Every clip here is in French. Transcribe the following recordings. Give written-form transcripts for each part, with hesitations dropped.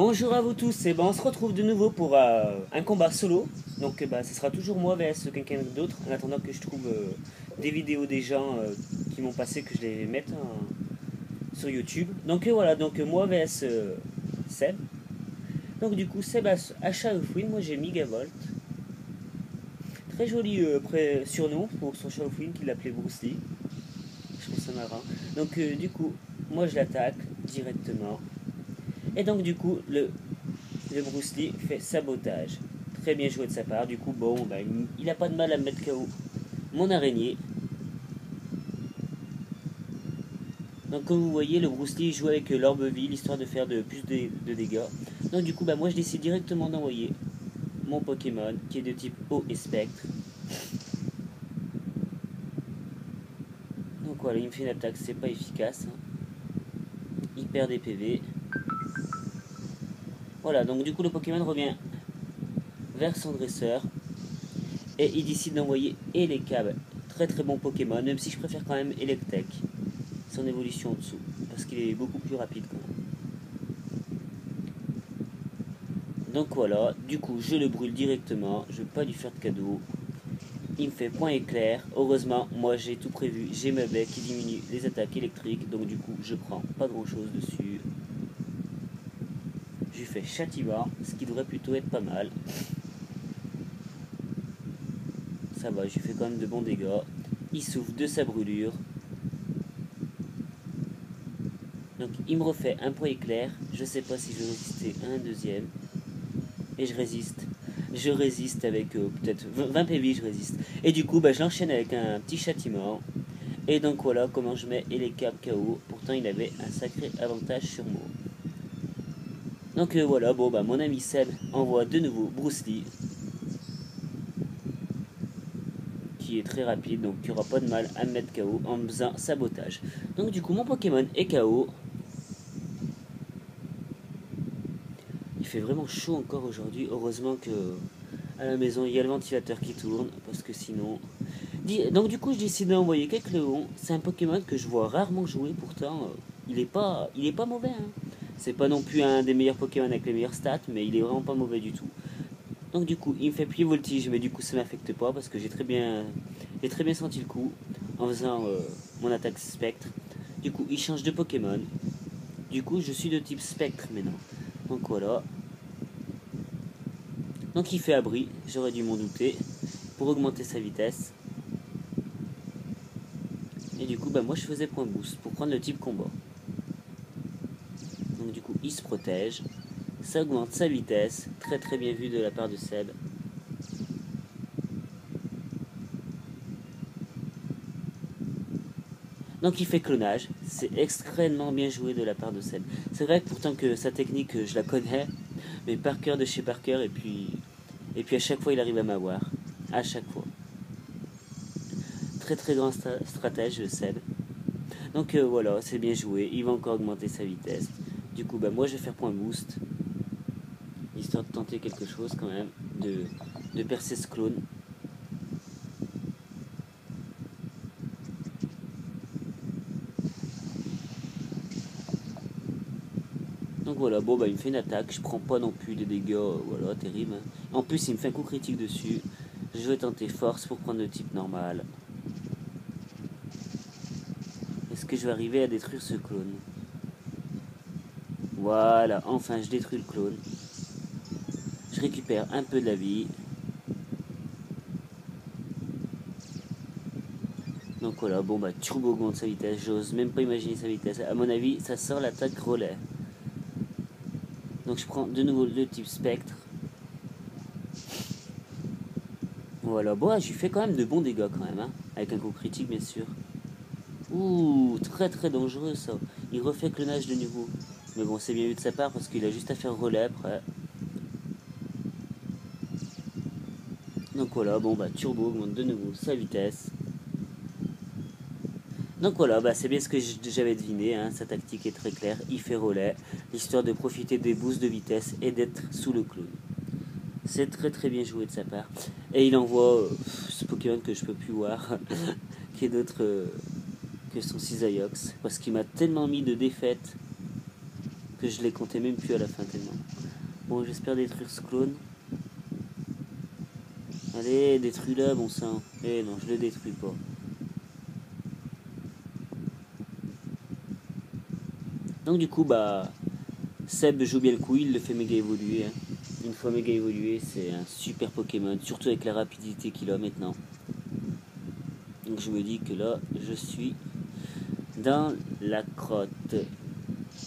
Bonjour à vous tous, et on se retrouve de nouveau pour un combat solo. Donc ce sera toujours moi vs quelqu'un d'autre, en attendant que je trouve des vidéos des gens qui m'ont passé, que je les mette sur YouTube. Donc voilà, moi vs Seb. Donc du coup Seb a Shaolin, moi j'ai Megavolt. Très joli surnom pour son Shaolin qu'il l'appelait Bruce Lee. Je trouve ça marrant. Donc du coup, moi je l'attaque directement. Et donc du coup, le Bruce Lee fait sabotage. Très bien joué de sa part. Du coup, il n'a pas de mal à me mettre KO mon araignée. Donc comme vous voyez, le Bruce Lee joue avec l'orbe ville, histoire de faire plus de dégâts. Donc du coup, moi je décide directement d'envoyer mon Pokémon, qui est de type eau et spectre. Donc voilà, il me fait une attaque, c'est pas efficace. Il perd des PV. Voilà, donc du coup le Pokémon revient vers son dresseur. Et il décide d'envoyer Elekab. Très très bon Pokémon, même si je préfère quand même Electek. Son évolution en dessous. Parce qu'il est beaucoup plus rapide quand même. Donc voilà, du coup je le brûle directement. Je ne vais pas lui faire de cadeau. Il me fait point éclair. Heureusement, moi j'ai tout prévu. J'ai ma baie qui diminue les attaques électriques. Donc du coup je prends pas grand chose dessus. Je lui fais châtiment, ce qui devrait plutôt être pas mal. Ça va, je lui fais quand même de bons dégâts. Il souffre de sa brûlure. Donc il me refait un point éclair. Je sais pas si je vais résister à un deuxième. Et je résiste. Je résiste avec peut-être 20 PV, je résiste. Et du coup, je l'enchaîne avec un petit châtiment. Et donc voilà comment je mets Elekab KO. Pourtant il avait un sacré avantage sur moi. Donc voilà, mon ami Seb envoie de nouveau Bruce Lee. Qui est très rapide, donc qui aura pas de mal à me mettre KO en me faisant sabotage. Donc du coup mon Pokémon est KO. Il fait vraiment chaud encore aujourd'hui. Heureusement que à la maison il y a le ventilateur qui tourne, parce que sinon... Donc du coup je décide d'envoyer Kecleon. C'est un Pokémon que je vois rarement jouer, pourtant il est pas mauvais. C'est pas non plus un des meilleurs Pokémon avec les meilleures stats, mais il est vraiment pas mauvais du tout. Donc du coup il me fait plier voltige, mais du coup ça m'affecte pas, parce que j'ai très bien senti le coup en faisant mon attaque spectre. Du coup il change de Pokémon. Du coup je suis de type spectre maintenant. Donc voilà. Donc il fait abri, j'aurais dû m'en douter, pour augmenter sa vitesse. Et du coup, moi je faisais point boost pour prendre le type combat. Donc du coup, il se protège. Ça augmente sa vitesse. Très très bien vu de la part de Seb. Donc il fait clonage. C'est extrêmement bien joué de la part de Seb. C'est vrai que pourtant que sa technique, je la connais. Mais par cœur de chez par cœur. Et puis à chaque fois, il arrive à m'avoir. À chaque fois. Très très grand stratège, Seb. Donc voilà, c'est bien joué. Il va encore augmenter sa vitesse. Du coup, moi je vais faire point boost. Histoire de tenter quelque chose quand même. De percer ce clone. Donc voilà, il me fait une attaque. Je prends pas non plus des dégâts, voilà, terrible. En plus, il me fait un coup critique dessus. Je vais tenter force pour prendre le type normal. Est-ce que je vais arriver à détruire ce clone? Voilà, enfin je détruis le clone. Je récupère un peu de la vie. Donc voilà, Turbo augmente sa vitesse. J'ose même pas imaginer sa vitesse. À mon avis, ça sort l'attaque relais. Donc je prends de nouveau le type spectre. Voilà, je lui fais quand même de bons dégâts quand même, avec un coup critique bien sûr. Ouh, très très dangereux ça. Il refait clonage de nouveau. Mais bon, c'est bien vu de sa part parce qu'il a juste à faire relais après. Donc voilà, Turbo augmente de nouveau sa vitesse. Donc voilà, c'est bien ce que j'avais deviné, sa tactique est très claire. Il fait relais, histoire de profiter des boosts de vitesse et d'être sous le clone. C'est très très bien joué de sa part. Et il envoie ce Pokémon que je peux plus voir, qui est d'autre que son Cisaiox, parce qu'il m'a tellement mis de défaites Que je les comptais même plus à la fin tellement. Bon, j'espère détruire ce clone. Allez, détruis-le, bon sang. Eh non, je le détruis pas. Donc du coup, bah, Seb joue bien le coup, il le fait méga évoluer. Hein. Une fois méga évolué, c'est un super Pokémon, surtout avec la rapidité qu'il a maintenant. Donc je me dis que là, je suis dans la crotte.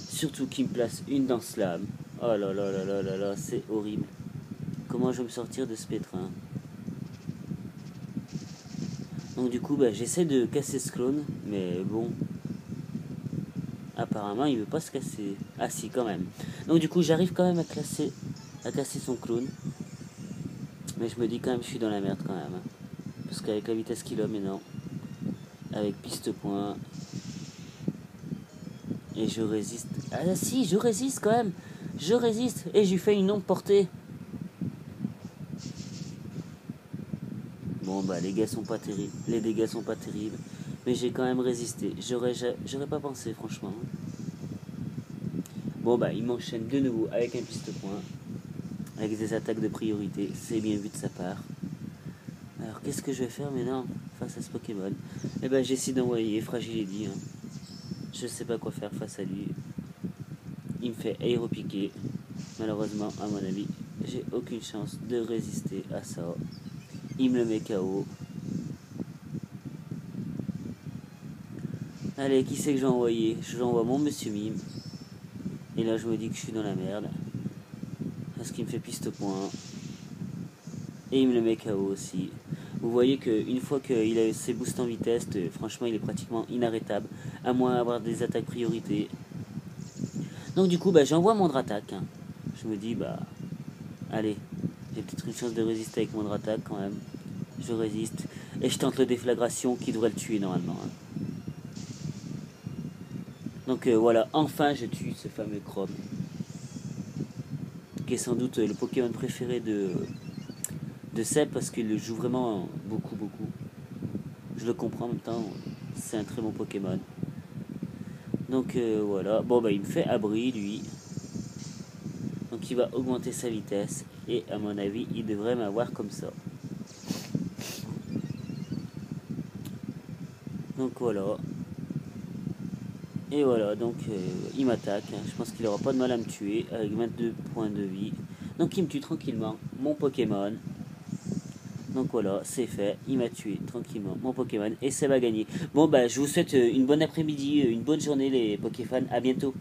Surtout qu'il me place une dans Slam. Oh là là là là là là, c'est horrible. Comment je vais me sortir de ce pétrin? Donc du coup, bah, j'essaie de casser ce clone, mais bon, apparemment il veut pas se casser. Ah si, quand même. Donc du coup, j'arrive quand même à casser son clone. Mais je me dis quand même, je suis dans la merde quand même. Hein. Parce qu'avec la vitesse qu'il a, mais non. Avec piste point. Et je résiste. Ah si, je résiste quand même. Je résiste. Et j'ai fait une longue portée. Bon bah les dégâts sont pas terribles. Mais j'ai quand même résisté. J'aurais pas pensé franchement. Bon bah il m'enchaîne de nouveau avec un piste point. Avec des attaques de priorité. C'est bien vu de sa part. Alors qu'est-ce que je vais faire maintenant face à ce Pokémon? Eh ben j'essaie d'envoyer Fragile Eddy. Hein. Je sais pas quoi faire face à lui. Il me fait aéropiquer. Malheureusement, à mon avis, j'ai aucune chance de résister à ça. Il me le met KO. Allez, qui c'est que j'ai envoyé? Je lui envoie mon Monsieur Mime. Et là, je me dis que je suis dans la merde. Parce qu'il me fait piste point. Et il me le met KO aussi. Vous voyez qu'une fois qu'il a ses boosts en vitesse, franchement, il est pratiquement inarrêtable. À moins d'avoir des attaques priorité. Donc du coup, bah, j'envoie mon Dratak. Hein. Je me dis, bah, allez, j'ai peut-être une chance de résister avec mon Dratak quand même. Je résiste. Et je tente le déflagration qui devrait le tuer normalement. Hein. Donc voilà, enfin je tue ce fameux Chrome. Qui est sans doute le Pokémon préféré de Seb parce qu'il le joue vraiment beaucoup. Je le comprends en même temps, c'est un très bon Pokémon. Donc voilà, bon bah il me fait abri lui. Donc il va augmenter sa vitesse et à mon avis il devrait m'avoir comme ça. Donc voilà. Et voilà, donc il m'attaque. Hein. Je pense qu'il n'aura pas de mal à me tuer avec 22 points de vie. Donc il me tue tranquillement mon Pokémon. Donc voilà, c'est fait. Il m'a tué tranquillement mon Pokémon et ça va gagner. Bon bah je vous souhaite une bonne après-midi, une bonne journée les Pokéfans. À bientôt.